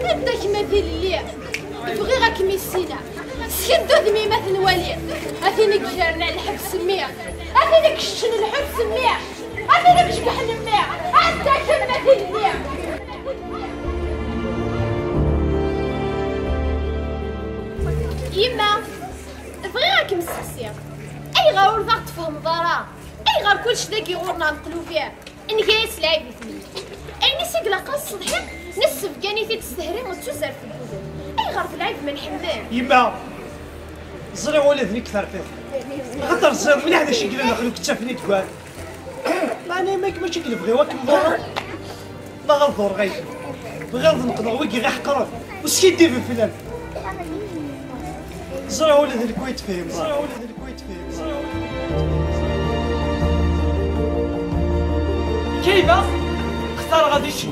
هداك مثل اللي بغي غاك ميسينا سكندو ذميمة نوالي اثيني كجارنا الحبس ميع اثيني كشن الحبس ميع اثيني كشبح الميع هداك مثل الميع. يما بغي غاك مسكسي اي غا ورد تفهم ضرا اي غا كلشي داكي غورنا نقلو فيه نكايس لعيبي اي نسيق لاقا الصبحي نسف كانيتي تستهري وتسوسر في البودن اي غير في العيب من حمام يما زري ولدني كثر فيه خاطر الزر من هذا الشيء اللي نخلو كتافني تقال ما انا ماشي اللي بغيوك نضر لا غنضر غير بغير نقدر ويكي غير حقرا وش كيدير في الفيلم زري ولد الكويت فيه زري ولد الكويت فيه كيفاش اختار غادي شي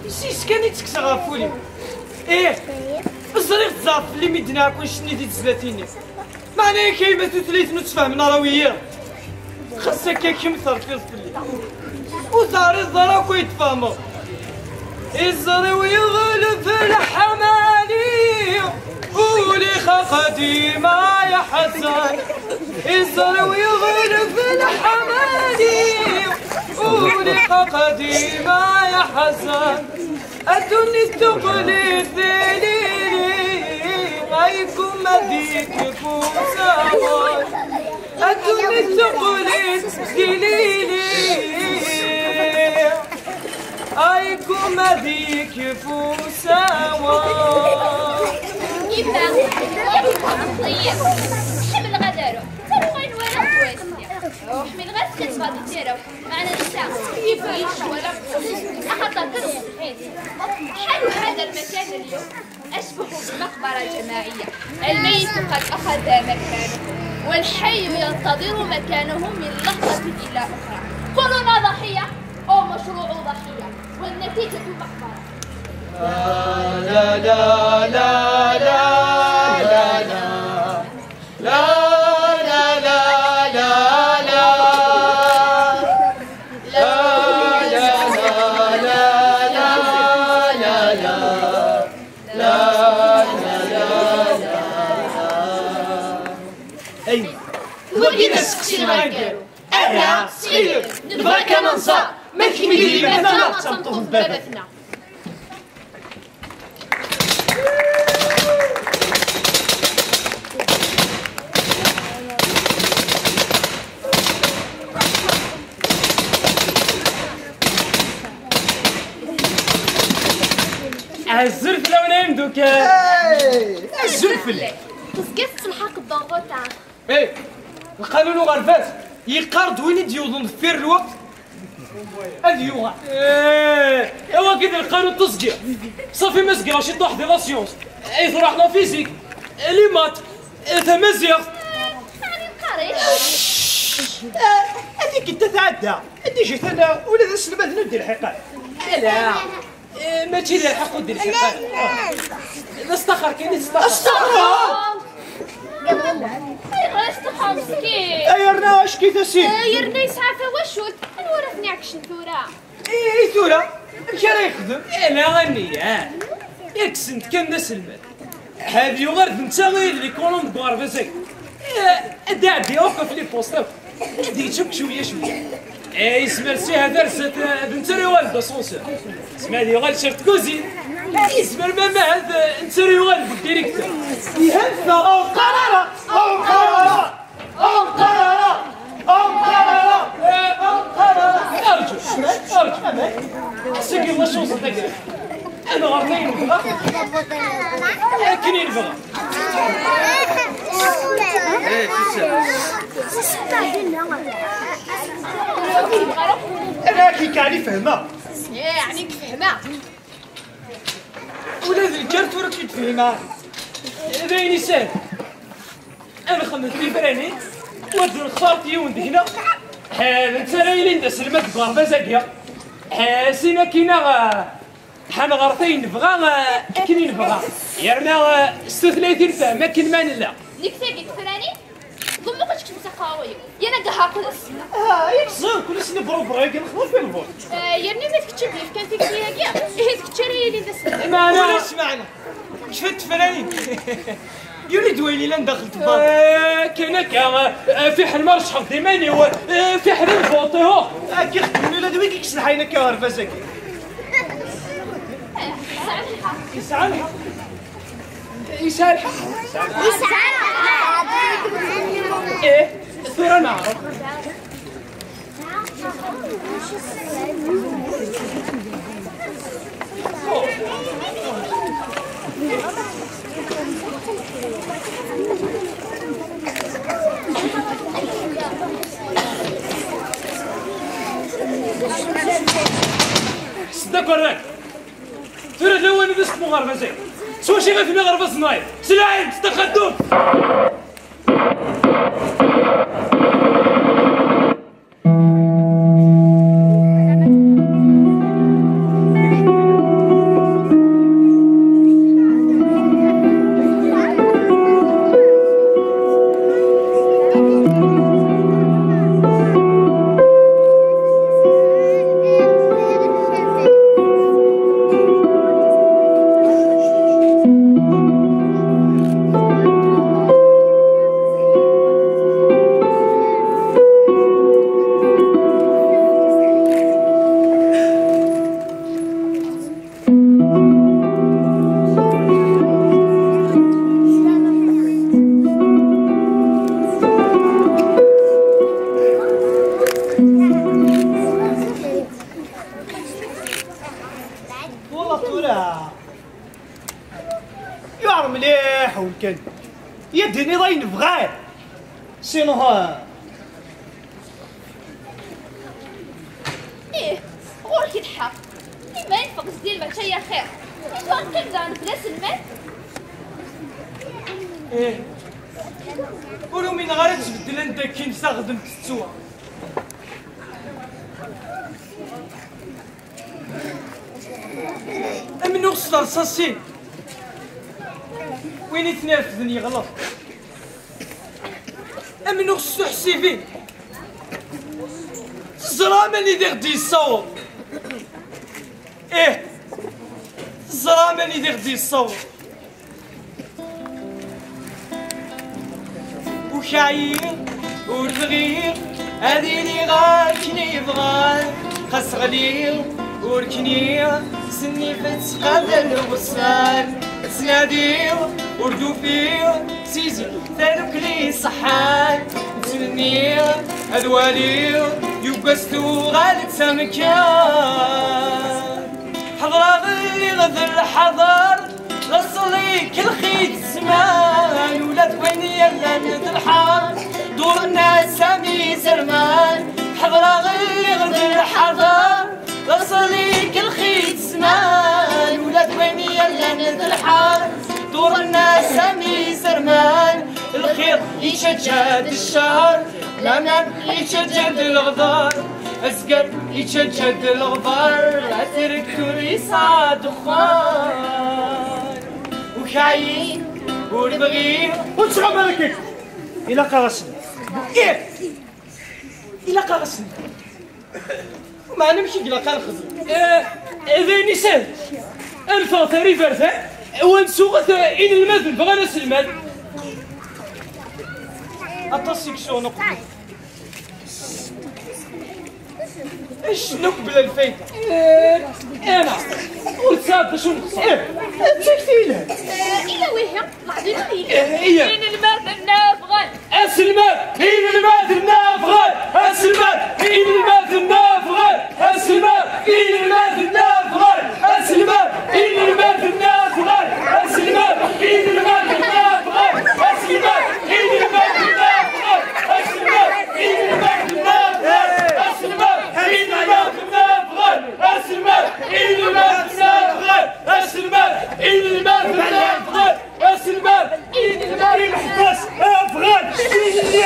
سيس كان يتكسر غافولي ايه الزريق تزاف اللي ميدنا كون شني ديت زلاتيني معناها كيما تثليت نتفاهمنا راه وياه خاصك كيمثل في الفلي وزاري الزراكو يتفاهموا الزري ويغلب الحمالي ولي قديمة يا حسن الزري ويغلب الحمالي ولي قديمة يا حسن أتوني تقولي ثليلي غايكم مديك فوساوان أتوني تقولي ثليلي غايكم مديك فوساوان. يبا طيب حمل غدارو ترو غين ولا تواسني وحمل غد غادي ديرو معنا نساء يبيش ولا أخطر ترصد حلو هذا المكان اليوم أشبه بمقبرة جماعية الميت قد أخذ مكانه والحي ينتظر مكانه من لحظة إلى أخرى كلنا ضحية أو مشروع ضحية والنتيجة مقبرة. لا لا لا لا لا لا لا لا لا ولينا سقسي غير أنا صغير نبغى كننصا ما كيميلي بابنا تنطوف بابتنا. الزرف لو نايم دوكا الزرف اللي تسقيت تلحق الضغط تاع ايه القانون غرفات يقارد وين يوضن في الوقت اليوم ايه ايوا كده القانون تصقيع صافي مسقي راشي طاح دي لا سيونس اي ثرحنا فيزيك لي مات تمازيغ يعني قري هذيك انت تعدى انت جيت انا ولا السلمات ندير الحقائق لا ماشي اللي الحق ودير الحقائق نستخر كاين استخر استخر مسكين ايرنا اش كي تسير يرنا يسعى وشوت نورثني عكش ثورة ايه ثورة كان يخدم لا غني ياك سنت كان ناس المال هذه غرد انت غير اللي كولون دوار فازاك دادي اوقف لي بوستر ديتك شويه اي سمرسي هذا رست بنت ريوال سونسور اسمع لي غير شرط كوزين يسمر ماما هذا انت ريوال بالديريكتور يهفى او قرارة او قرارة او قرارة او قرارة او قرارة ارجو سيكي الله شوص تقدر انا غرنين نبغى كنين نبغى ايه انا كي كاني فهمها يعني كفهمها ولاد الكرت وراك تفهمها باين ساهل انا خممت في فراني ود الخاطي وندهنا انت رايلين دا سلمت بغربه زاكيه سينا كينا حنا غرطين نبغى كني نبغى يرنا 36 فهم كلمه لا ليك ساكي فراني ضمك واش كنت قوي يا نقها قدس يكسر كل سنة بريك نخلص في الفوت يرني ما تكتب لي كان فيك فيها كاع هي تكتري لي داس معنا واش معنا شفت فلانين يولي دويلي لان دخلت باب كاين في حرمه رشح ديماني في حرم فوطي هو كي خدمني ولا دوي كيكسل حينا كهربا زكي يسعى الحق يسعى الحق ايه الصورة نعرف صدق وراك ترى لو انا بس مغاربه زين سوا شي غير في مغاربه صنايع سلاعين تقدم يعرف مليح والكل يدني ضاين بغاه سينو ها ايه غورك يضحك ما ينفق زدير ما شي خير انتو كنبدا بلا سلمان ايه ولو من غير تبدل انت كي نستخدم التسوى امنو خصنا صاصين وين يتنافذني غلط امنو خصو حسي فيه الزرامة اللي دي غدي يصور ايه الزرامة اللي دي غدي يصور وشاير ورغير هادي لي غاكني بغال خاص غلير وركنير سني فتسقى الوصال سنادير وردوفير سيزي ثالوك لي صحان نتمنير هدوالير يوبستو غالد سمكان حضرة غلي غذر حضر لصلي كل خيط زمان ولاد ويني يلا ند الحار دور الناس سامي زرمان حضرة غلي غذر حضر لصلي كل خيط زمان ولاد ويني يلا ند الحار دور الناس سامي زرمان الخير يشجد الشهر لمن يشجد الغدار أسقر يشجد الغبار التركتور يصعد دخان وكاين والبغير وتشغل مالك إلا قرصني إيه إلا قرصني ما نمشي إلا قرصني إذا نسال الفاطري فرثة ونسوغ إن المذن بغانا سلمان أتصيك شو نقبل ايش نقبل الفايدة؟ انا وتصاد شو نقصد؟ تكفيلها إلا وهي لحظة هي إن الماء النافغان السلمان إن الماء النافغان السلمان إن الماء النافغان السلمان إن الماء النافغان السلمان إن الماء النافغان السلمان إن الماء النافغان السلمان إن الماء النافغان السلمان إن الماء النافغان السلمان إن الماء النافغان السلمان إن الماء النافغان السلمان إن الماء النافغان السلمان إن الماء الحباس أفغان زي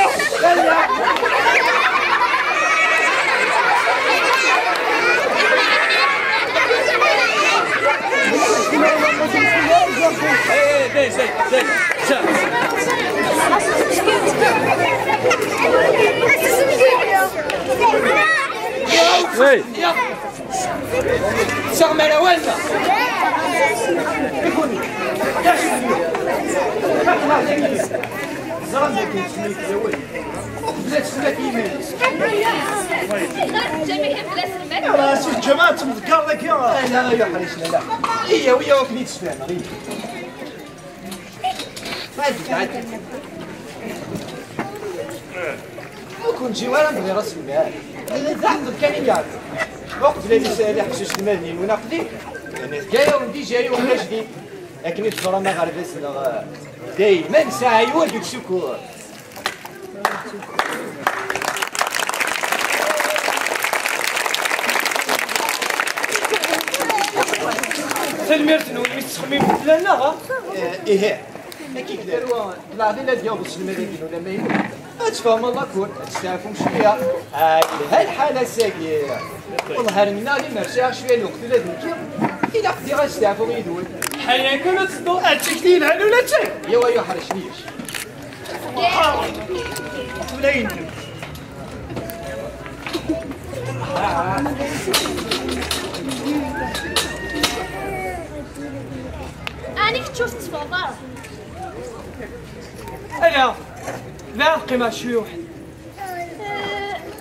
وي سغم على والنا زرم ذاك الشميك زوج بلات سمات يمين جميع بلا سلمان راه شي الجماعة تمذكر لك يا لا يا حريشنا لا هي ويا وكليت سفانا غير عادي ما كنتي ولا نبغي راس المال اذا عندك كان يعرف وقت بلادي سالي حشيش المالين ونقدي انا جايه وندي جاي ولا جديد لكن الزرا ما غربسنا دايما ساعه يودك شكور سلميرتنا ويستخمم لنا ايه ما كيف داروا طلع لنا ديال السلميرين ولا ما يمكن تفهم الله كون تستعفوا شويه هاي الحاله ساقيه والله رمينا لي مرشاح شويه الوقت ولا ذيك الى قدي غنستعفوا غيدول حيا كانوا تصدوا التكليل هذا ولا تشك يا ويا حرشنيش ولا يندم أنا كنت شفت تفضل انا لا قيمة شيوخ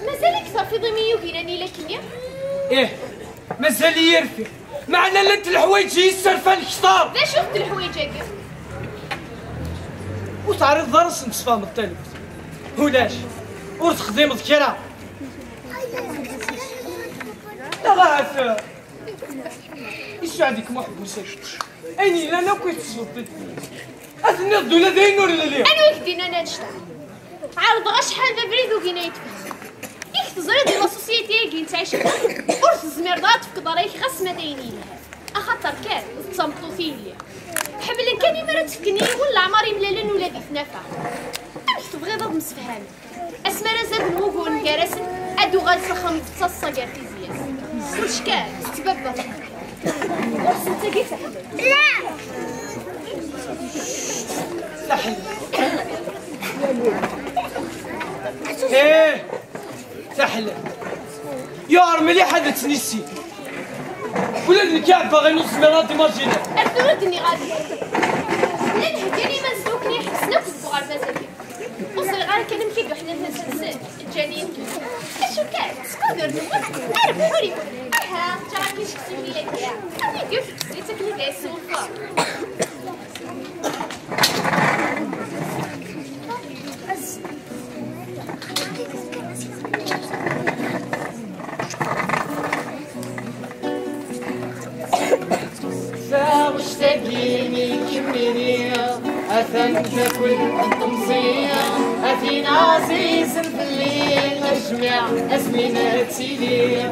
مازال أكثر في ضمي وكيراني لكن ايه مازال يرفي معنا لنت الحوايج يسرفان الكثار لا شفت الحوايج هكا وتعرض ضرس نصفى من الطلب ولاش وتخدم مذكرة لا غاف ايش عندك محب وسكت اني لا كنت تصدق اثني الدولة داين ولا ليه أنا وكدينا أنا نشتغل عارض غا شحال بابريد وكينا يتفهم ياك تزري ديال لاسوسيتي كي نتعيش ورث الزميردات في كضريك غاس ما داينين لها اخاطر كان تصمتو فيه ليا حبل كان مرا تفكني ولا عمري ملالن ولا ذي تنافع امك تبغي ضد مسفهان اسما رزاد نوغو نكارسن ادو غالسخم تصصا كارتي زياس واش كان تبابا ورث انت كيف لا سحل ايه سحل يا رملي حد تنسي ولا الكعب باغي نص مرات ماجينا أردني غادي لين هديني مزوكني حسنا في الصغار مزاكي وصل غير كلام كي وحده تنسى الجنين اشو كان تقدر نقول عرب حوري ها ترى كي شفتي لي كاع انا قلت كسيتك اللي جاي سوفا مشتاقيني كمليني أثن تاكل الطمسية أثين عزيز في الليل أجمع أزمنتي لي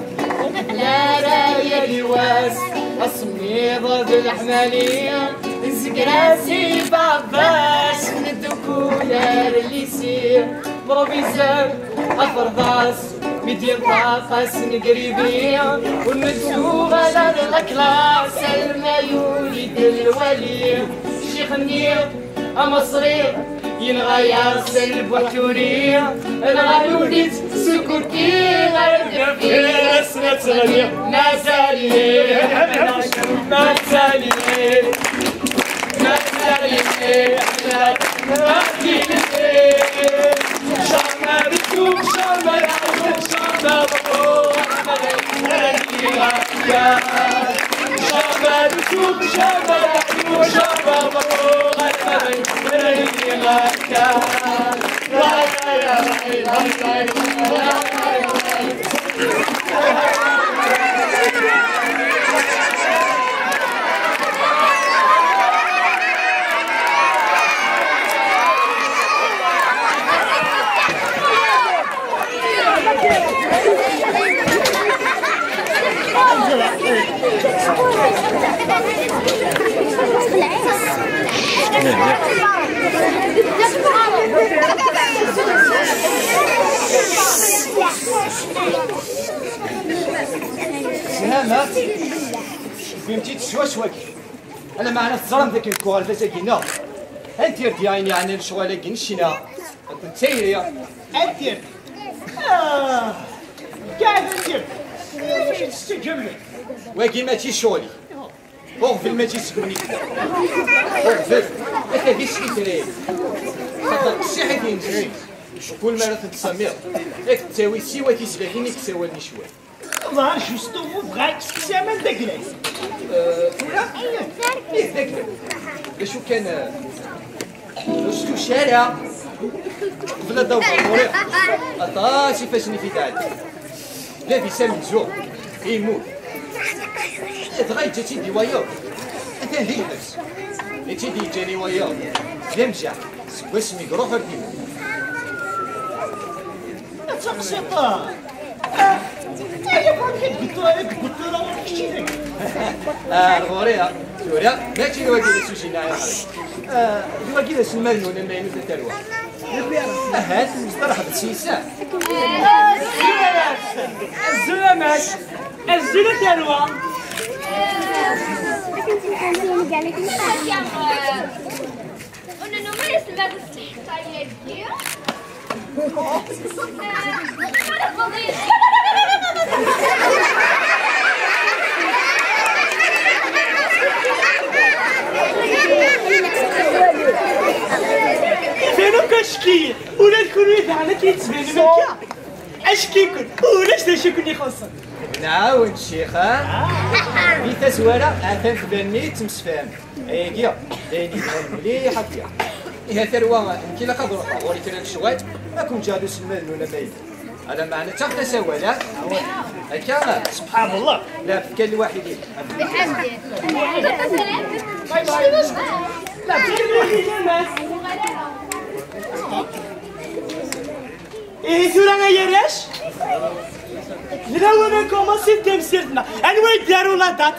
لا راية لواس أصمي ضد الحمالية زكراسي بعباس من الدكولار اللي يصير ضربي زاد أفرضاس مدير طاقة قريبية والمسوغ على الأكلاس المايوليد الولي شيخ النير مصري ينغير سلب وحورية الغالوليت سكوتي غير في سنة غنية ما زالي ما زالي ما زالي ما زالي شمالكم شمالكم شمالكم شمالكم شمالكم سلامات فهمتي تسوى شواكي انا معنا الزرم ذاك الكوغ الفاساكينا انتير ديالي يعني الشغل كي نشينا كنت سايريا أدير كاع أدير واش تستجمل واكي ماشي شغلي اغفل ما تيسكني كذا اغفل هذه الشيء خاطر الشي حيت ينجري وكل مرة تتسمير ياك تساوي سوا تيسبعيني كساواني شويه ظهر جوستو بغا تستعمل داك العيش ولا ايه داك شو كان شفتو الشارع قبل الضوء المريق اطاشي فاشني في دالي لا في سام الجوع يموت دغيا جا تيدي وياك انت هي نفس اللي تيدي جاني وياك يمشي واسمي روح رديمو تقسيطه يا فرحت قلت له كشتي لك الغوريا سوريا ماشي الواكي السوشي ناعي الواكي السمان ولا ما ينوت التروى هات مصطلح بالسيسا الزلمات الزلة تروى فينو كشكي ولا تكونوا يدعنا كيتبانوا مكا اش كيكون ولاش دا شي كون يخصك نعاون الشيخة في تزوارة عثان تبني تمسفام ايكيا دايني مليح هكا إيه ثروة يمكن لك أضرب أقولي كنا الشغل أكون جادو سلمان ولا بايد هذا معنى تاخذ سوالات هكا سبحان الله لا كان الواحدين بحمد لا ايه ثورة يا راش لنا كوماسي تمثيلنا انواع داروا لا دات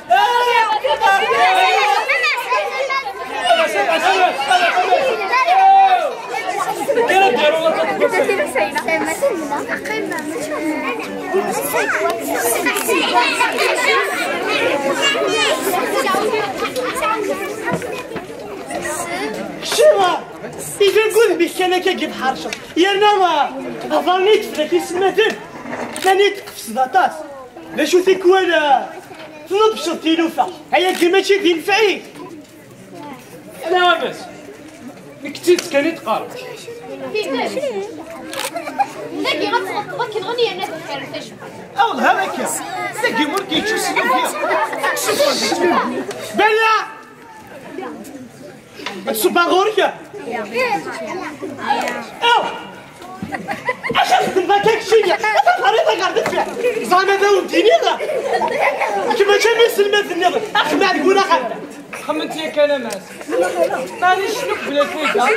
شنو إذا نقول بك أنا كيجيب حرشة يا نما أظني تفلك يسمتن كانت قفصداتات باش وثيك ولا تنبشط تيلوفا هيا كيما شي في الفعيل أنا بس كتيت كانت قارب نجي غتخطبك الغنية أنا بخير تشبه أول هذاك تلاقي مركي تشوسي فيها بلا السوبر غوريا أو أخذت الباكاك شيء الخريطة قاعدة فيها زعما ذا وديني لا كيما كان يسلم النظر أخ ما تقول أخذت خمنت يا كلامات مانيش نقبل الفيكا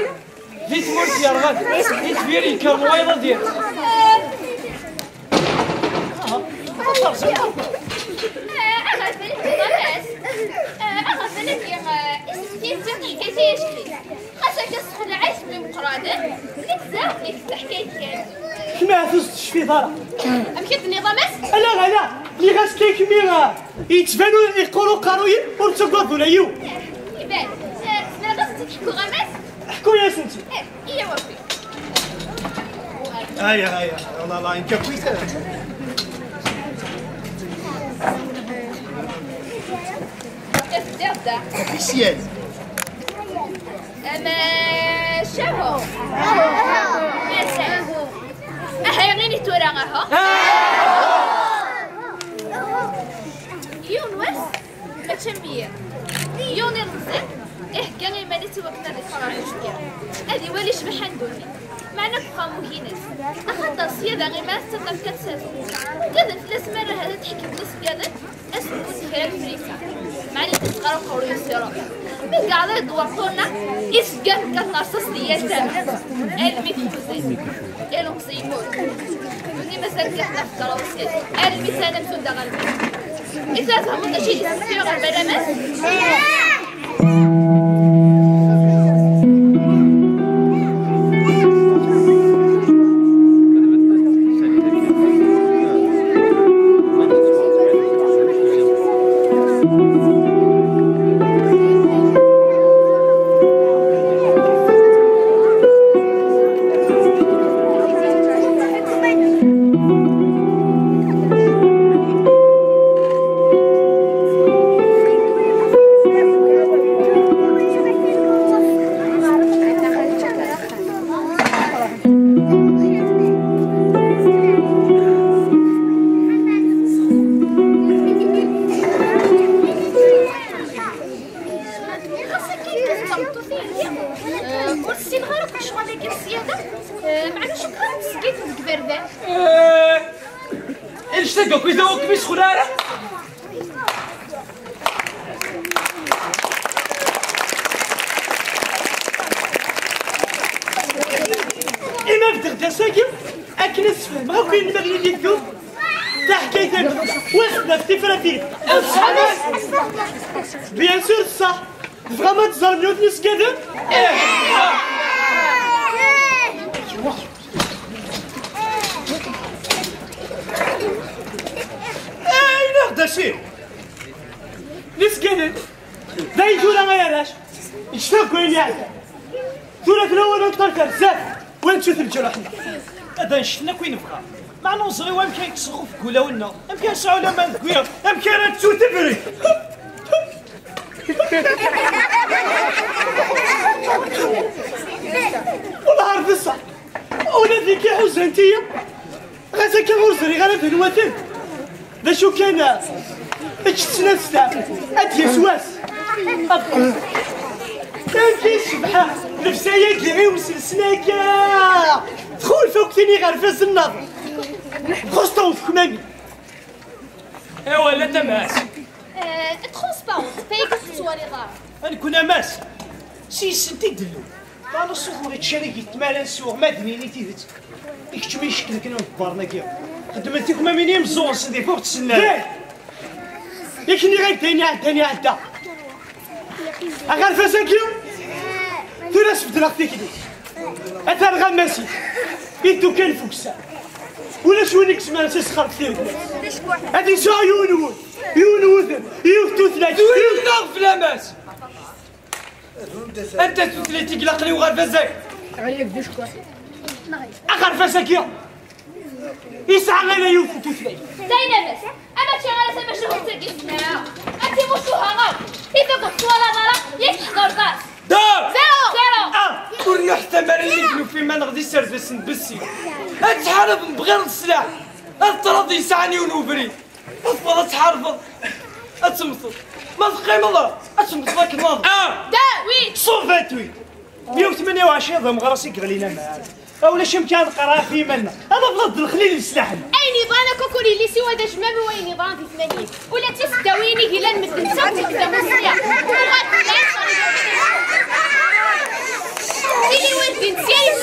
جيت مرسي يا رغد جيت فيري كالرويضة ديالك كما فزتش في دارك أمشيت النظامات؟ لا لا اللي غاسكي كميرا يتبانوا يقولوا قرويين ورتقوا ذوليو يبان سمعت قصتك تحكوا غماس؟ حكوا يا سنتي إيه وفي هيا والله لا انت كويسه تبدأ كيسيان أما شهو مثلا أهيغيني توراغها يونس ما تشمية يوني رزق كان يماني توقتنا للفراغ شوية هذه وليش بحندوني معنا بقى مهينس أخذ صيادة غيماس تطلب كتساس كذا ثلاث مرة هذا تحكي بنص كذا اسمه خيال فريسا معني تتقرأ قولي السيارة من قاعدة يدورقونا إسقان كالنصص ديالتنا المي تفوزي إلهم سيمون ودي مثلا كتنا في الدروسيات المي سنة مسودة غالبا إذا فهمت شيء السيارة البرامات سيدو كويزا وكبيس خلارة إما بدغدا ساكن أكن السفل ما كاين المغلي اللي يدو تا حكايتك وسطنا في تفراتين بيان سور صح فغاما تزرنيو تنس كذا ناخد شي نس كذا داي دولا ما يراش يشتاق وين يعدى دولا في الأول نطلق بزاف وين تشوف الجرحنا هذا نشتنا كوين بقى مع نوصلي ويمكن يكسخوا في كولا ونا يمكن ساعة ولا ما نقويا يمكن تسو تبري والله عارف الصح ولا ذيك يحوز انتيا غازا كغوزري غالا في الوثن ذا شو كان اجتنا ستاف ادي سواس كان كيسبحا نفسايا كلعي وسلسلاكا دخول فوق ثاني غير فاز النظر خصتو في كمامي ايوا لا تماس ترونسبارونت فايك تصوري غار انا كنا ماس سي سنتي دلو انا صغوري تشاري تمالا سوغ مدني ني تيدت يكتب يشكل كنا كبارنا كيا خدمتي كمامي ني مزون سيدي فوق تسنى ياكني غير تاني عدا اغار فاساكيو تراس بدنا فيك دي اثار غماسي انتو كان فوكسا ولا شونيك سمعنا تسخر كثير هادي شا يونوث ثلاث يونوث فلاماس انت تثليتي قلقلي وغار فازاك اخر فاساكيا يسعى غير يوث ثلاث داينا بس اما تشي غالا سما شنو تسكسنا انت مشوها غار اذا قلت ولا غارة ياك تحضر غاز دار زيرو ورنا حتى مال اللي كانوا في ما نغدي سيرفيس نبسي اتحارب بغير السلاح الطرد يسعني ونوفري افضل اتحارب اتمطل ما تقيم الله اتمطل لك الناظر دا وي صوفات وي 128 ضم غراسي غلينا معاك اولا شي مكان قرا في مالنا انا بلاد الخليل السلاح اي نظام كوكولي اللي سوى دا جمام وين نظام في 80 ولا تسداويني هلا نمد نساوي في دمسيا اللي ولدي نسيت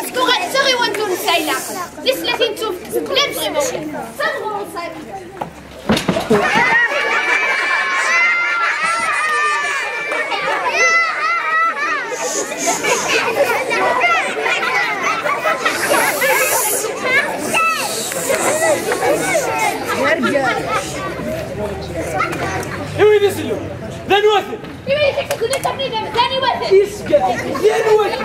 اسكو غتسغي وانتو نسايلا لسلاتين توف بلا فريمون صبروا صايب وين يسلو ذا نواثل يبي تكتب كل تبني ثاني واحد يسكت ذا نواثل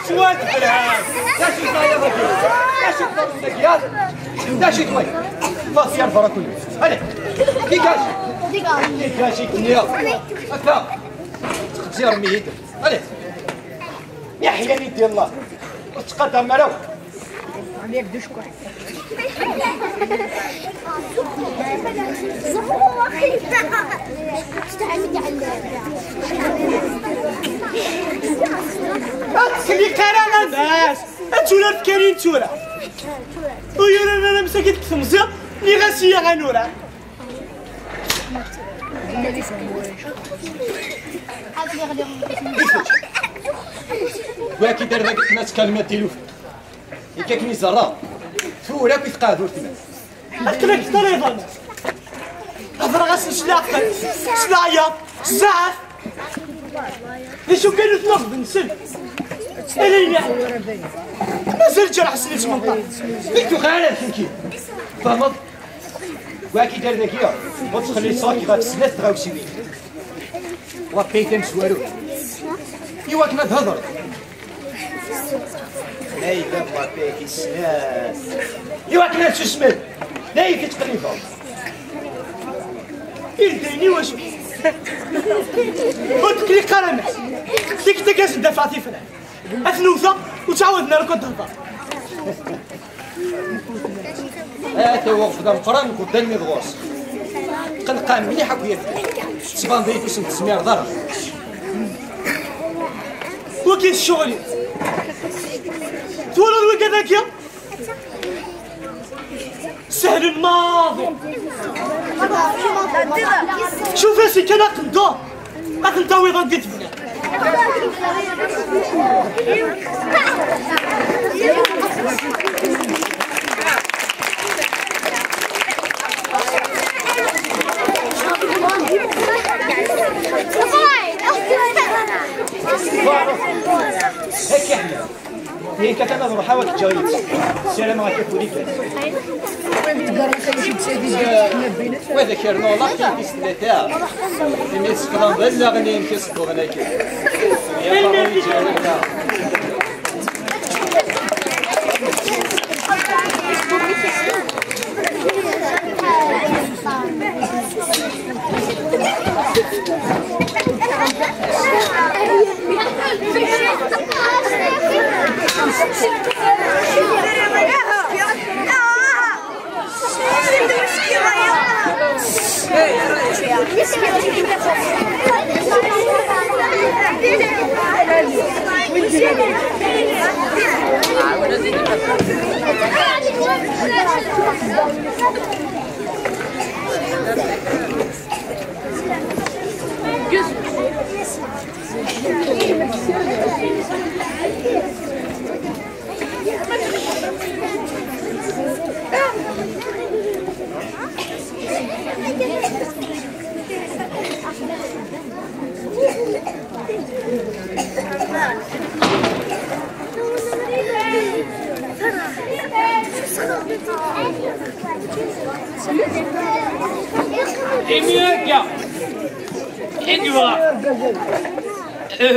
سواد بالعام داشي طاير رجل داشي طاير داشي طوي فاصير فرا كله هلا كيكاشي كنيا هكا تخزير ميت هلا يا حياني ديال الله تقدم مالو عليك دشكو أتسلي كرامة الناس أتولى تكارين تولى ويونا أنا مساكين كتمزيط لي غاسية غنورا وكي دار ذاك الناس كلمات ديالو يكاكني زرا فولا كيف قادو تما أتلك طريقة أفرغ سلاقة سلايا ساعة ليشو كانوا تناخذ نسل إلينا مازال جرح سنيت منطقة بيتو خالد كي فهمت وكي دار ذاك يا ما تخلي صاكي غاد سنات تغاوسي بيه وبقيت مسوارو إيوا كنا تهضر لا دابا بيك السنات إيوا كنا تسمع لا كتقريبا يديني واش وتكلي كرامة ديك تكاس دافع فلان أثنوثة وتعاودنا لك الضربة هاتا وقف دا مقران قدام ميغوص قنقام مليح هكا تبان ضيف اسم تسمير ضرب وكاين الشغل تولد وكذاك يا سهل الماضي شوف اسي كان اقندو غادي تبنى هيك احنا هي كتبنا نروحها وتجاوب السلام عليكم وليك وهذا كيرنو الله كيف سنتا اللي سكران بلغ اللي يمكن سكر هناك يا باغي جاوبنا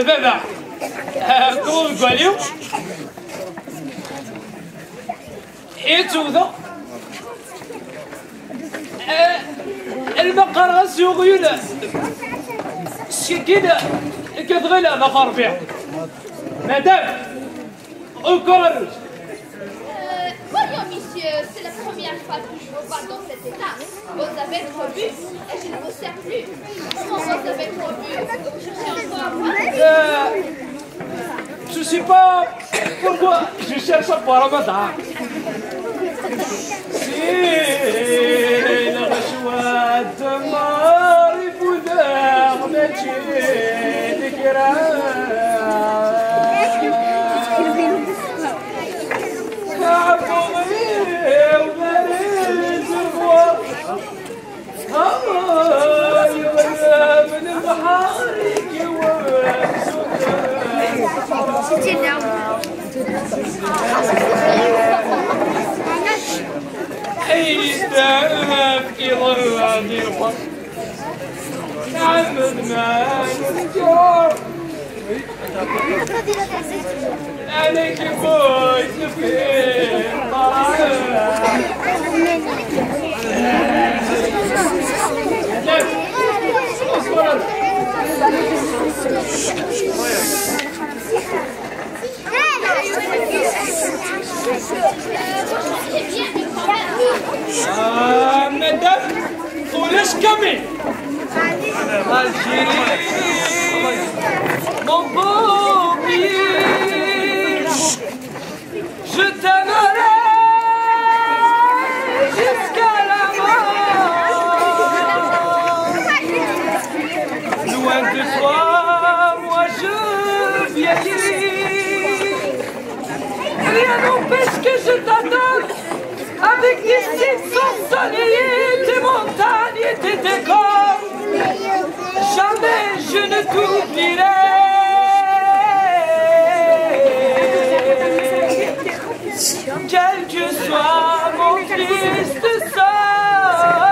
بابا قول قاليو حيتو ذا البقرة سوغيولا كده كتغلى ذا ربيع مدام وكرر Voyons, monsieur, c'est la première fois que je vous vois dans cet état. Vous avez trop bu et je ne vous sers plus. Comment vous avez trop bu? Je suis encore je sais pas pourquoi je cherche à boire un matin. C'est la joie de Marie Boudard, métier de Guérin. عليك بويت في مدام وليش كمل mon beau billet, je t'aimerai jusqu'à la mort. Loin de toi, moi je vieillis. Rien n'empêche que je t'adore avec des ciels ensoleillés, tes montagnes et tes décors. Jamais je ne t'oublierai. Quel que soit mon triste sort.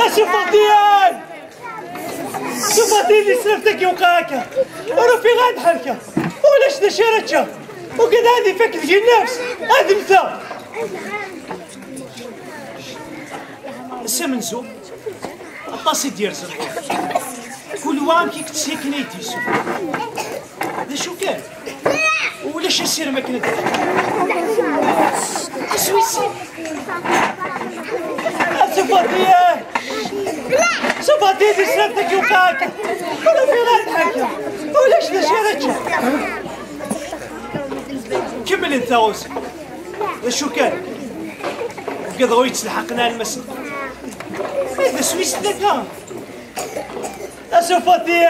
أشوف الديان سرتك يوقعك ورا في غاد حركة ولاش نشارتها وقد هذه فك تجي النفس هذه مثال السمنسو الطاسي ديال زرقاء كل وام كي كتسيكنيتي سو هذا شو كان ولاش يصير ماكله سويسي صفاتي صفاتي دي سرتك يوقعك ولا في غاد حركة ولاش نشارتها كمل انت اوسي شو كان قد غويت لحقنا المسجد هذا سويس لك صفاتي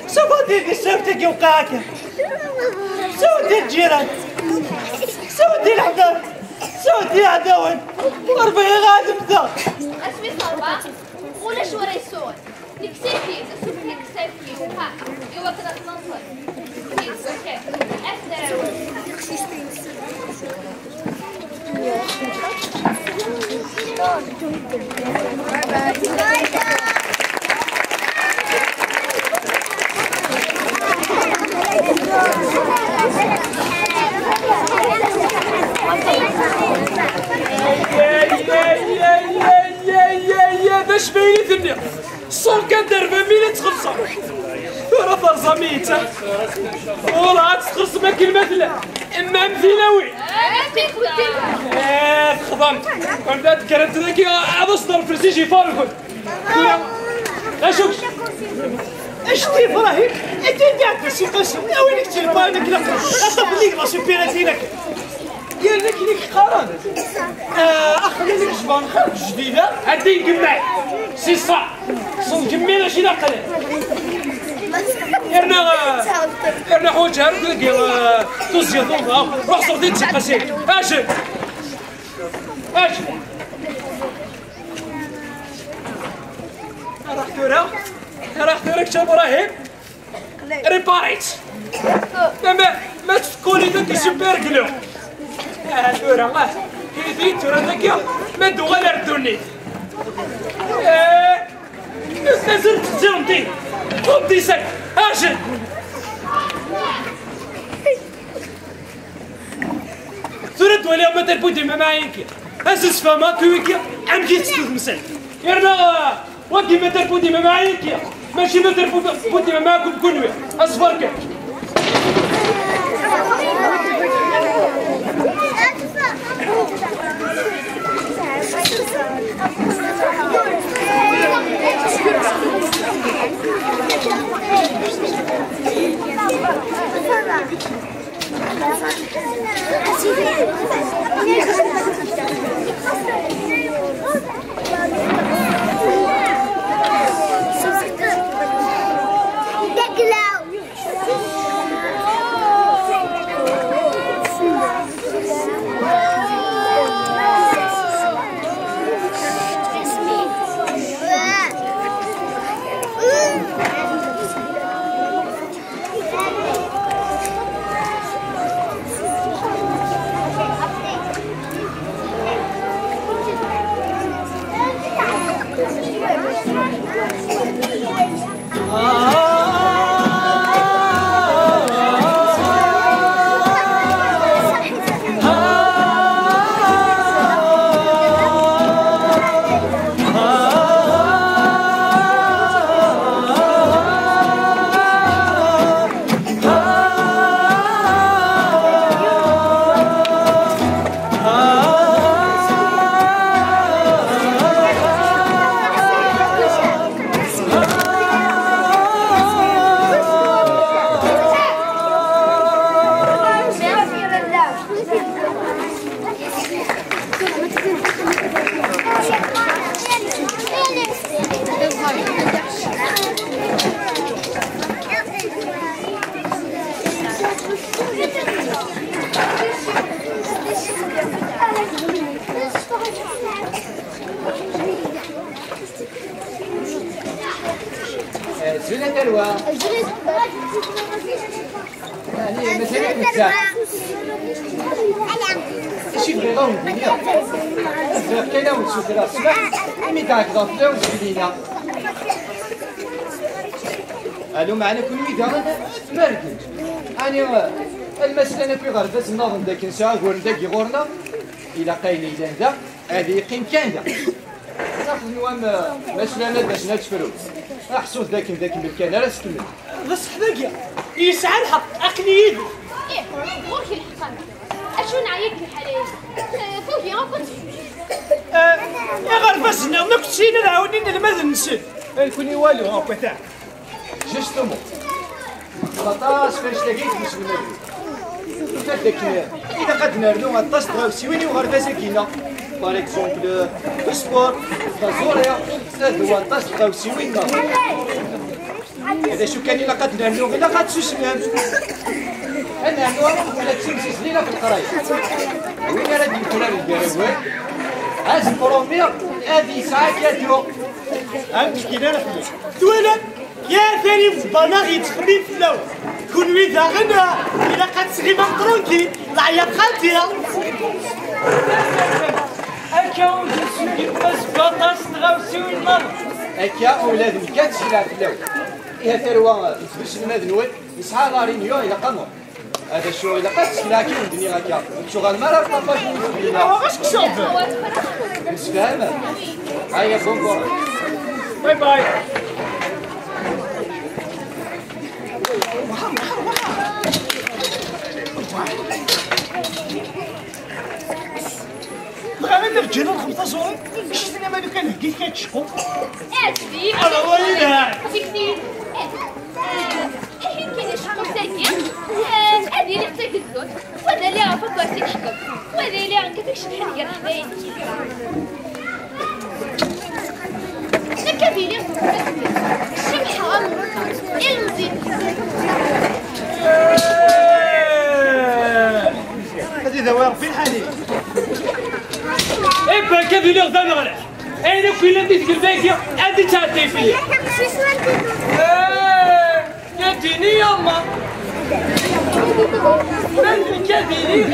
صفاتي دي سرتك يوقعك سودي الجيران سودي الحضر سودي عداون وربي غادم ذا اسمي صربة ولا شو راي يسوي نكسيتي نسوي نكسيتي ها يوا كذا تنصر اوكي اقدر باش باينه الدنيا الصون كان دربه مين تخلصها راه فرصه ميته وراه تخلص ما كلمه لا اما مثيلاوي خضمت وبدات كانت ذاك ابصدر فرسيجي فارغ اشوف اش تي فراهي انت قاعد تسي قسم يا ويلك تلبانك لا اطلب ليك راسي بيراتينك قال لك ليك قران اخلي لك جبان جديده هدي نجمع سي صح صون جميله شي نقل ارنا حوجه هرق توزي ضوضها روح صردين تسقسي اجل راح تورك شو ابراهيم ريباريت ما تفكوني ذاك سوبر جلو تورا كيفي تورا ذاك ما دوغ على ردوني نزلت زومتي خذي سك اجل تورا تولي ما تربودي معايا اسس فما كويكي عم جيت تمثل يرنا ودي ما تربودي معايا ماشي ما تربودي معاكم كلوي اصبرك زين دلوا يعني مثلا نتاع شي بغينا الدنيا كاينه وتشوف راسك مي كاع كضاف لا وتجينا الو معنا كل ويدا تبارك يعني المسألة أنا في غرفة النظم ذاك نساء غورن ذاك غورنا إلى قايل إذا ذا هذه يقيم كان ذا ناخذ نوام مسألة باش نتفرو أحسوس ذاك بالكان راه سكمل بصح باقي يسعى الحق عقلي يدي ايه فوقي الحقن اشو نعيك الحلال فوقي ما كنت يا غرفة ما كنتش هنا نعاونين الماذا نسيت كوني والو هاكا تاع جوستومون 13 فاش لقيت مش من هذاك إذا قد نردو غطاس تغاوسي وين وغرفة ساكنة باغ اكزومبل سبور فازوريا هذا هو غطاس تغاوسي وين هذا شو كان إلا قد نردو غير قد سوسمام أنا ولا تسمسيس لينا في القراية وين راه الدكتور البيروي هاز البرومير هذه ساعات يدرو المشكلة أنا خليك دولا يا ثاني بناغ يتخلي في اللون كون ويدا غنى إلا قد سليمة ترونكي العياط خالتي هكا ونجي بس باطاس تغاوسي وين مرض هكا أولاد مكاتش يلعب في اللون إيه ثروة يتبش المدنوي يسعى لارينيو إلى قمر هذا شو إلا قد سلاكي والدنيا هكا شو غالمرة طباش ونجي واش كشوف مش فاهمة هيا بونكور باي باي انا الرجال الخمسه صوري شفتنا مالو كان هكيت كتشقو كذيب انا وينها كثير حين كاين شكون ساكن هذه اللي عطيك الزوج وهذا اللي عرفك واسيك شكون وهذا اللي عنك شحال ديال حبايب كبير الشمحة المزيد هذه ذوار في الحالي إبا كبير غدا نغلع أنا كل اللي تقول باقي عندي تعطي فيا يا ديني يما كبيري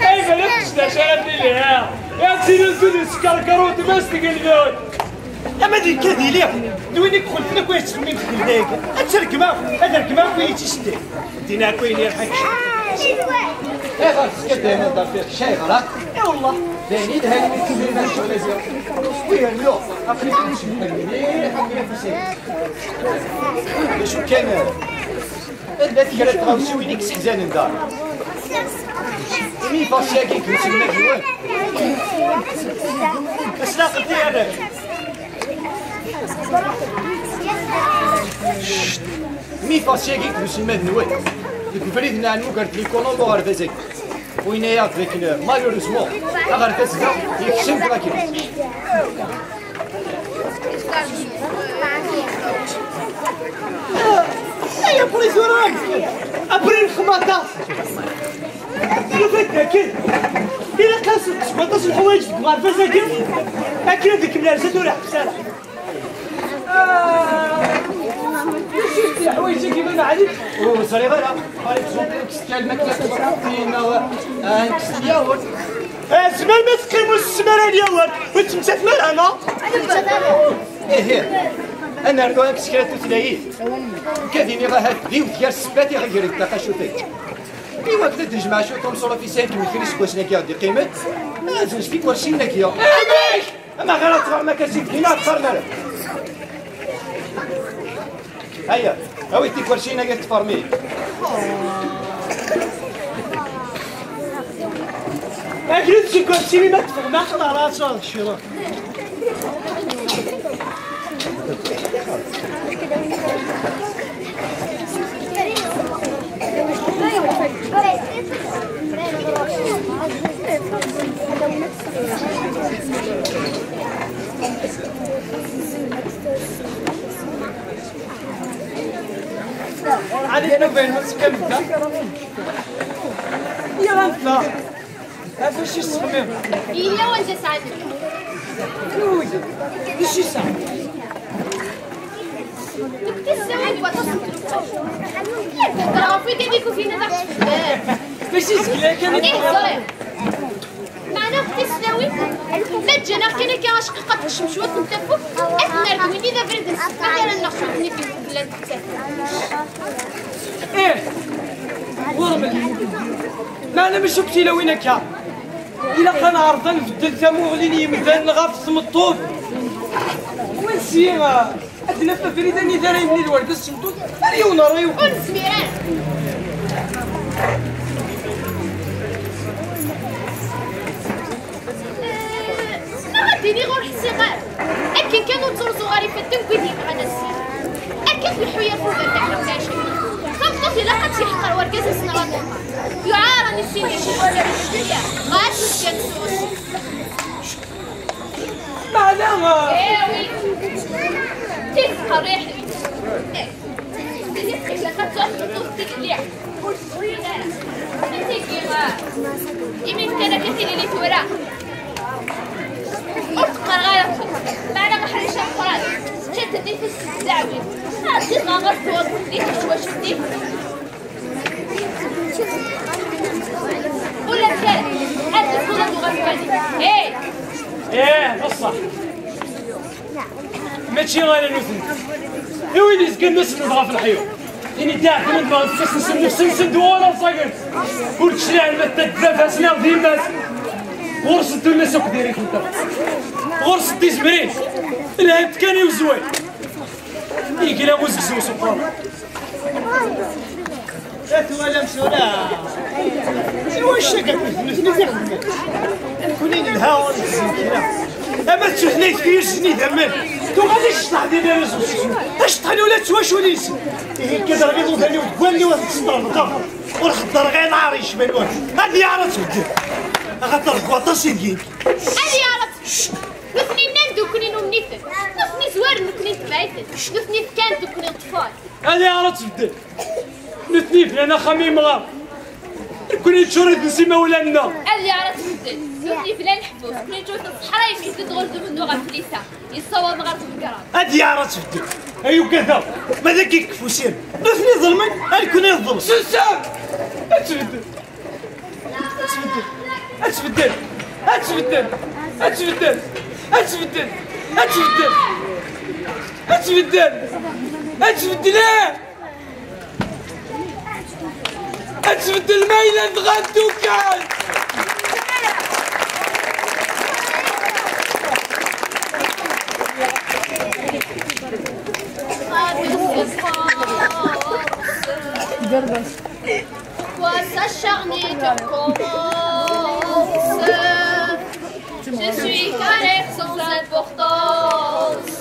أي بلغتش تشاركني لها يا سيدي نزول سكركروت بس تقلبون اما ديك هذه ليه دوينك خلفنا كويس تسمين في الهيك اتركما هذا الكما كويس تشتي دينا كوين يرحك إيه غير سكت هنا دار فيك شاي غلط اي والله بانيد هاي اللي تسمي ما شو لازم ويا اليوم أخليك نمشي مليح في شو كان لا تكرت غاوسي وينك سيزان الدار مي فاسياكي كنت المديون بس لا قلتي هذاك مي فاسياكي كنت المديون الكفريد نعنو قالت لي كولومبو غرفازك وين يا لكن مالوريزمون غرفازك يكشم كلاكي يا بوليس وراك ابري الخماطه فكره كده إلا قاسوا 17 الحوايج في الغرفة ساكن أكيد هذيك ملابسات ولا حبسانة شفتي حوايجك كيما عليك وصريغة لا قالت زوبين كستيا الماكلة تبقينا كستيا ياورت زمان ما تقيموا السمانة الياورت وانتم تمال أنا إيه أنا رجوعك سكرت تلاقيه كذيني غا هذي وثيار السباتي غير الطاقة شوفي في وقت تجمع شو توم صورة في سانك ويخليش واش ناكي غادي قيمة ما زوج فيك ورشي ناكي أميك أما غير أطفال ما كرسيك هنا تفرمل هيا هاوي تيك ورشي ناكي تفرمي أكيد تشكو السينما ما تفهم ما خلاص هذا الشيء علينا بين مسكن يا انت هذا شي الصميم هي وانت سعد كويس ايش يسمع تسوي تعرفي كيف فينا داك باش يسكلا كان معنا تسلاوي لا تجينا كان كاشقق الشمشوات نتفو اثنا كويني ذا إلا تكتب. إيه ورمل ما أنا مش وقتي لو وينك إلا كان عرضا نبدل تموغليني يمدان نغاف سمطوط ونسي أدنى فريدة إذا راه يمني الورد السمطوط اليوم رايو ونسميران غاديني غور حسي غار أكن كانوا ترزو غاري فدم كويدي غادا السير أكن الحوية فوق تاعنا ولا شيء خمطت إلا قد يحقر ورقاز السنرات يعارني السيني ولا بالشيء غاش الشمس معناها ايوي تسقى ريحك إلا قد تحطو في الليع انتي كيما يمين كان كثير اللي تورا أفقر غيرك معنا ما حريش القرآن جات تدي في الزعبي هاتي غامر توقف ليك شواش بديك ولا كان هاتي الخضر وغفواني ايه بصح ماشي غير نوثن وين يسكن نسمع بغا في الحيوط يعني تاع كنت بغا نسن دولا صاير قلت شنو ما تدفع سنه ديما غرست الناس كديري كنت غرست دي زمرين الهد كان يوزوي يقلا وزكسو سبحان ولا مسولا واش شكك نزيد كونين الهوا كذا اما تحنيت في سني دمر تو غادي تشطح ديال الرزق اش طحني ولا تواشوليس هي كذا غير ثاني وقال لي واحد الصدر والخضر غير نار يشبه واحد هادي عرفت تبدل خاطر كواطا سيدي هادي عرفت نثني نندو كونين ومنيتك نثني زوار كونين تبعيتك نثني كانت كونين طفال هادي عرفت تبدل نثني فينا خميم غار كوني تشرد نسيما ولا لنا اللي عرفت تبدل نثني فلان الحبوس كوني تشوف الصحراء يمشي تدغل منو غفليسا يصوب غير في الكرام هادي عرفت تبدل ايوا كذا ماذا كيكفو سير نثني ظلمك هل كون يظلم سلسال اتبدل اتبدل اتبدل اتبدل اتبدل اتبدل اتبدل اتبدل اتبدل ما إلا تغدو كان Quoi s'acharner te commence. Je suis carré sans importance.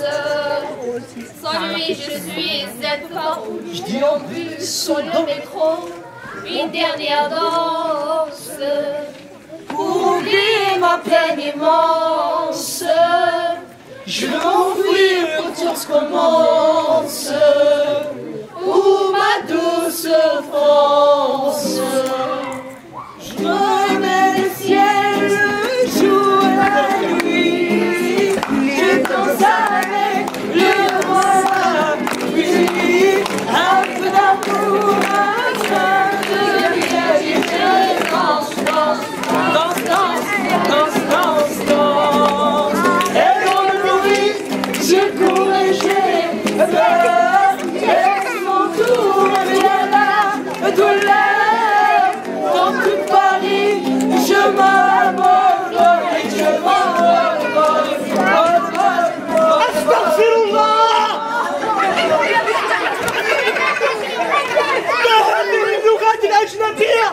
Sans lui je suis Z-pop. Je dis en plus sur le métro une dernière danse. Pour oublier ma peine immense. Je m'enfuis pour que tout commence. Pour ma douce France. Je remets le ciel, le jour, la nuit. Je danse avec le roi. Oui, un peu d'amour, un train de vie. Je danse, danse, danse, danse, danse, danse. Et dans le bruit, je cours et j'ai peur. Dans tout Paris, je m'abandonne et je m'abandonne. Astaghfirullah! ما هذه اللغات الأجنبية؟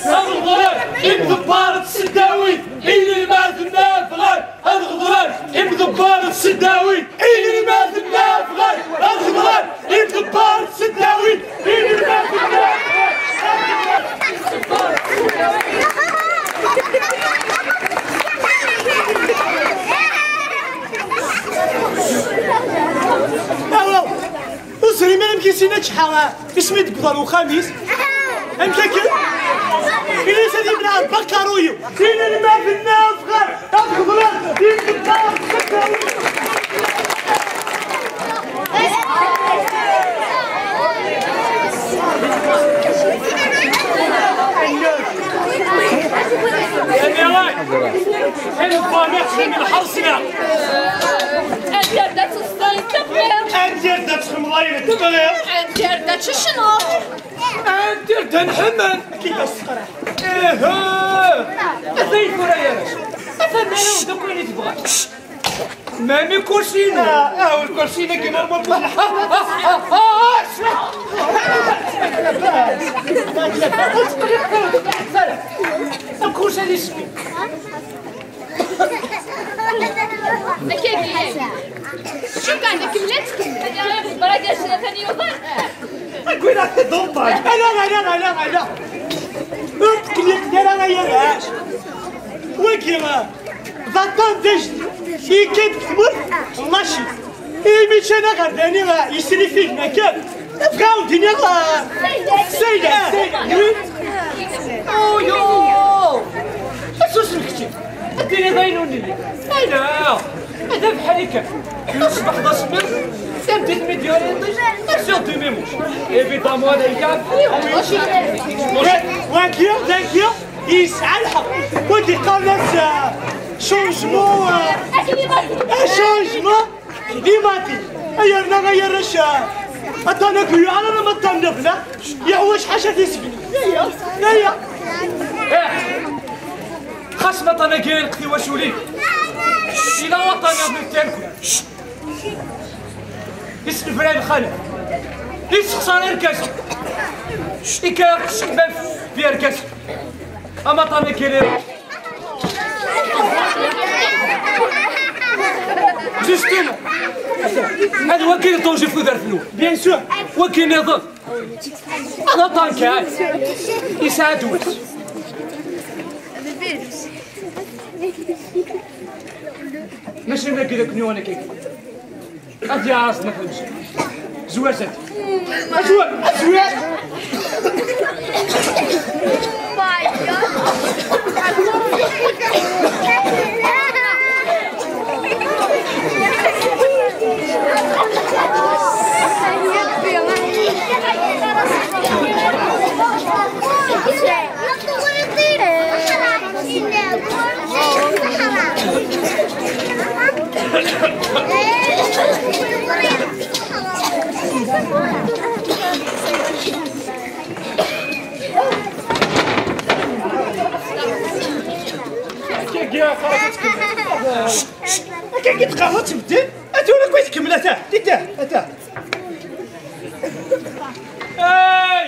الغضران بضبار السداوي اللي ما ذنب غير الغضران بضبار السداوي اللي ما ذنب غير الغضران بضبار السداوي اللي ما ذنب اسري ما يمكن شحال اسمي تقدر وخميس امتكن إلي سيدي من عند بكارويو إلي ما في الناس غير الخضرات يمكن تخدم ضاينة تبغي ندير داكشي شنو؟ ندير تنحمل كيفاش تقرا زي الكرة يا باشا مثلا انا وداك وين تبغى مامي كرسينا والكرسينا كيما المطلع الكرسي اللي سكي شو كان لك ملات؟ هذه غير البرا ديال شنا ثاني يوضر نقول لك ضمطك انا تكلمت انا غيرهاش وكيما ضطان دجت في كيد كتمر ماشي مشى انا غرداني يسري فيه مكان بقاو الدنيا سيدة اويو اسوس الكتيب الدنيا باينوني لي انا هذا بحال هكا يوسف 11 متر سمت الميديا سير دي ميموش ايفيتامون هذا وكيا يسعى الحق وتلقى الناس شونجمون كليماتي غيرنا غيرش أتانا كيو أنا ما تنفنا يعوش حاجة تسبي هيا خاصة أنا كاين قتي واشولي إلى وطن ابن تاكل اسم فران خالد يسخسر الكاس يكاكش كباب في الكاس أما طانا كاين جوستومون هذا هو كاين طونجي في دار فلو بيان سور وكاين يظن أنا طانكات يساعد واش ماشي ما كذا كني وانا كيك أدي عاص ما فهمش زواجات أزواج كي تقهوى تبدل اتونا كويس كمل اتاه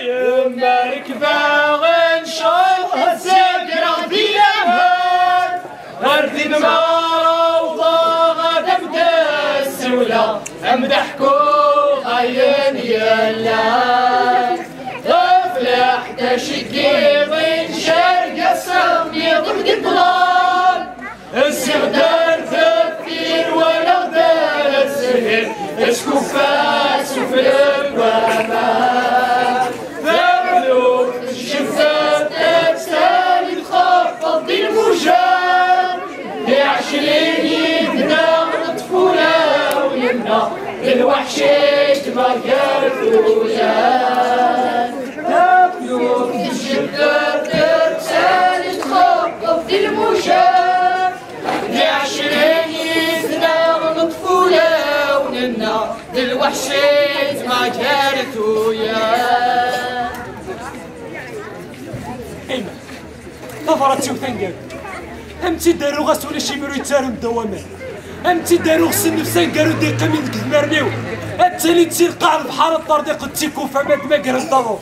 يما ركبة نشوف السكرة في الأمان غردي بمارة وضاغة تبدا السولة أمدحكو غين يلا غفلة حتى شكيضين شرق الصمي ضد الطلال السغدان ثفير ولا غدال السهر اسكوفات سفر وما ذبلو الشفات تسالي تخفض المجال ل20 يبدا الطفولة ويمنى الوحشيت مرقر فوزان ذبلو الشفات تسالي تخفض المجال ل20 يبدا الطفولة ونمنا للوحشيت ما جارت وياه ايما طفرت شو ثنقل امتي دارو غسولي شي ميرو يتارو الدوامات امتي دارو غسل نفسان قالو ديقا من ديك المرنيو التالي تلقى البحر الطرديق تيكوفا ما تماكر الضرور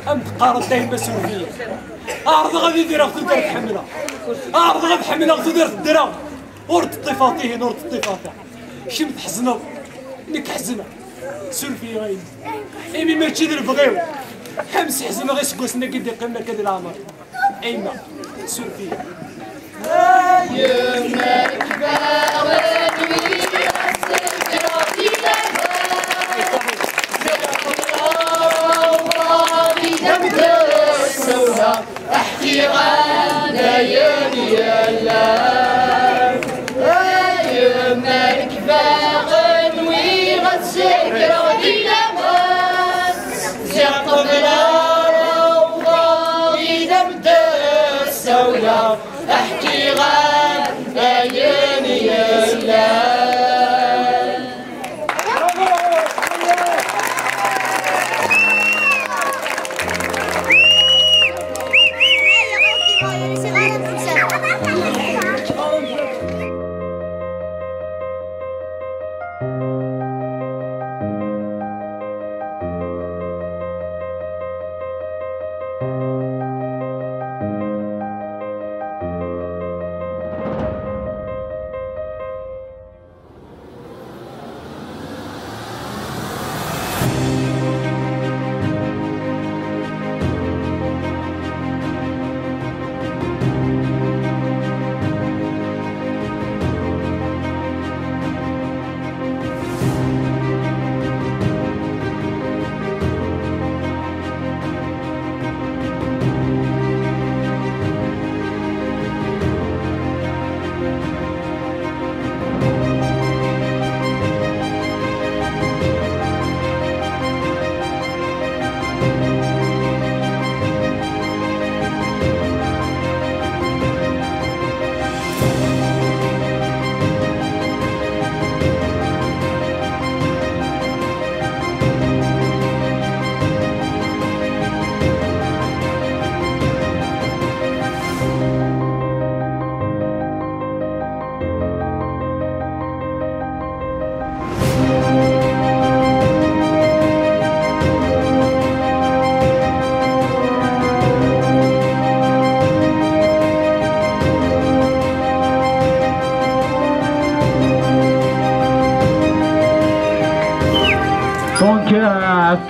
ام تقارض دايما سورفيه عرض غادي يدير اختو دارت حمله عرض غادي حمله اختو دارت الدرا ورد الطفاطيه نورد الطفاطه شمت حزنه لك حزنه سورفيه غايب ايمي ماشي دير بغيو حمس حزنه غير سكوسنا كيدير قمه كدير العمر ايما سورفيه يما احكي عن ليالي الليل يما الكبار غنوي غتسكر ودي لمان زير قبل روضة إذا بدا السولة احكي عن ليالي الليل Donc,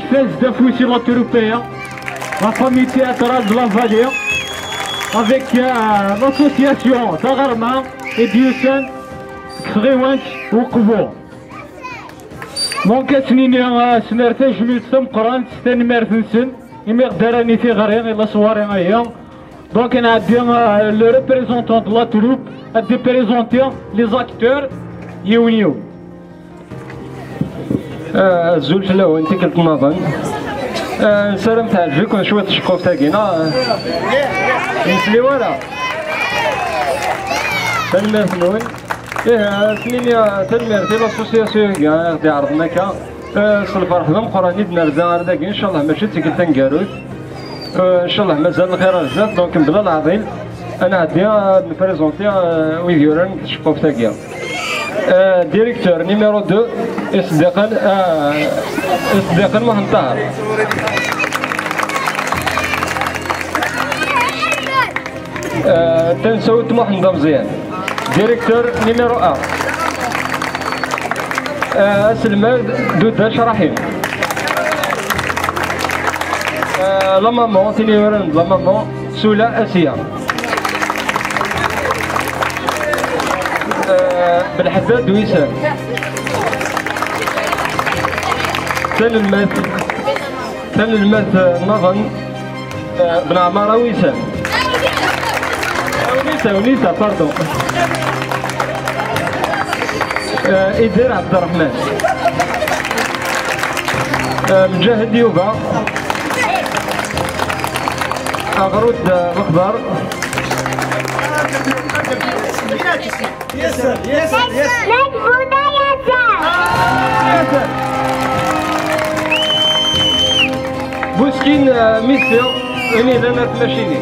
phase d'info sur l'autre européen, la famille théâtrale de la vallée, avec l'association Tagarma et Dieusen, Xriwanch ou Koubo. Donc, سنين سمرتين جميل سم قران ستاني مرثنسن يمير داراني في غرين إلا صواري غايا. Donc, on a bien le représentant de la troupe a représenté les acteurs يونيو. زول تلاو انت كنت نظن سلام تعرفك ونشوف تشقوف تاقينا نسلي ورا تنمير نون سنين تنمير في لاسوسياسيون كاع غادي عرضنا كا الفرح ذا مقراني بنرزا داكي ان شاء الله ماشي تيكل تنكاروت ان شاء الله مازال الخير بزاف. دونك بلا العظيم انا غادي نبريزونتي ويديوران تشقوف تاقيا. ديريكتور نيميرو 2 إصدقاء محمد طاهر. تنسوت محمد مزيان. ديريكتور نيميرو 1 سلمان دوداش رحيم. لا مامون تينيوران لا مامون سولا اسيا. بالحداد ويسان تنلمات نظن بن عمارة ويسان ونيسا باردون إدير عبد الرحمن مجاهد يوبا أغرود مخبر ياسر ياسر ياسر بوسكين ميسيون اني انا تماشيني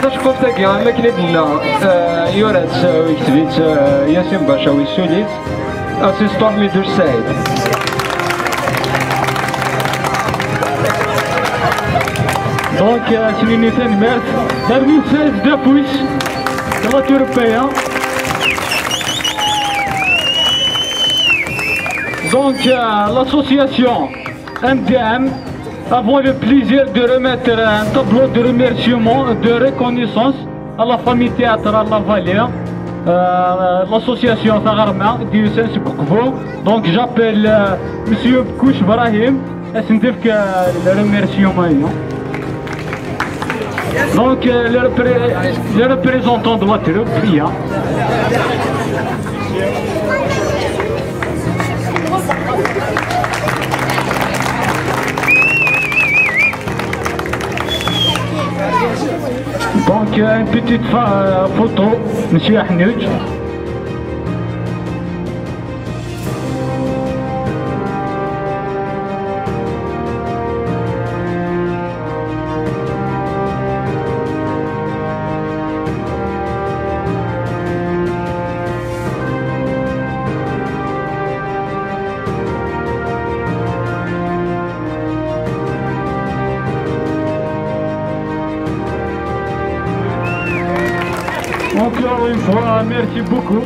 تشكر تاكي ما كندنا يورات ويكتبيت ياسين باشا ويسوليت اسيستون ميدور سعيد. Donc, c'est une unité de merde. Parmi 16 depuis de l'autre européen. Donc, l'association MDM avons le plaisir de remettre un tableau de remerciement, de reconnaissance à la famille théâtrale La Vallée, l'association Tagarma du Sens-Koukvo. Donc, j'appelle Monsieur Kouch Brahim, et c'est le remerciement. Donc, le représentant de la troupe, Pia. Donc, une petite photo, Monsieur Ahnouj. Encore une fois, merci beaucoup.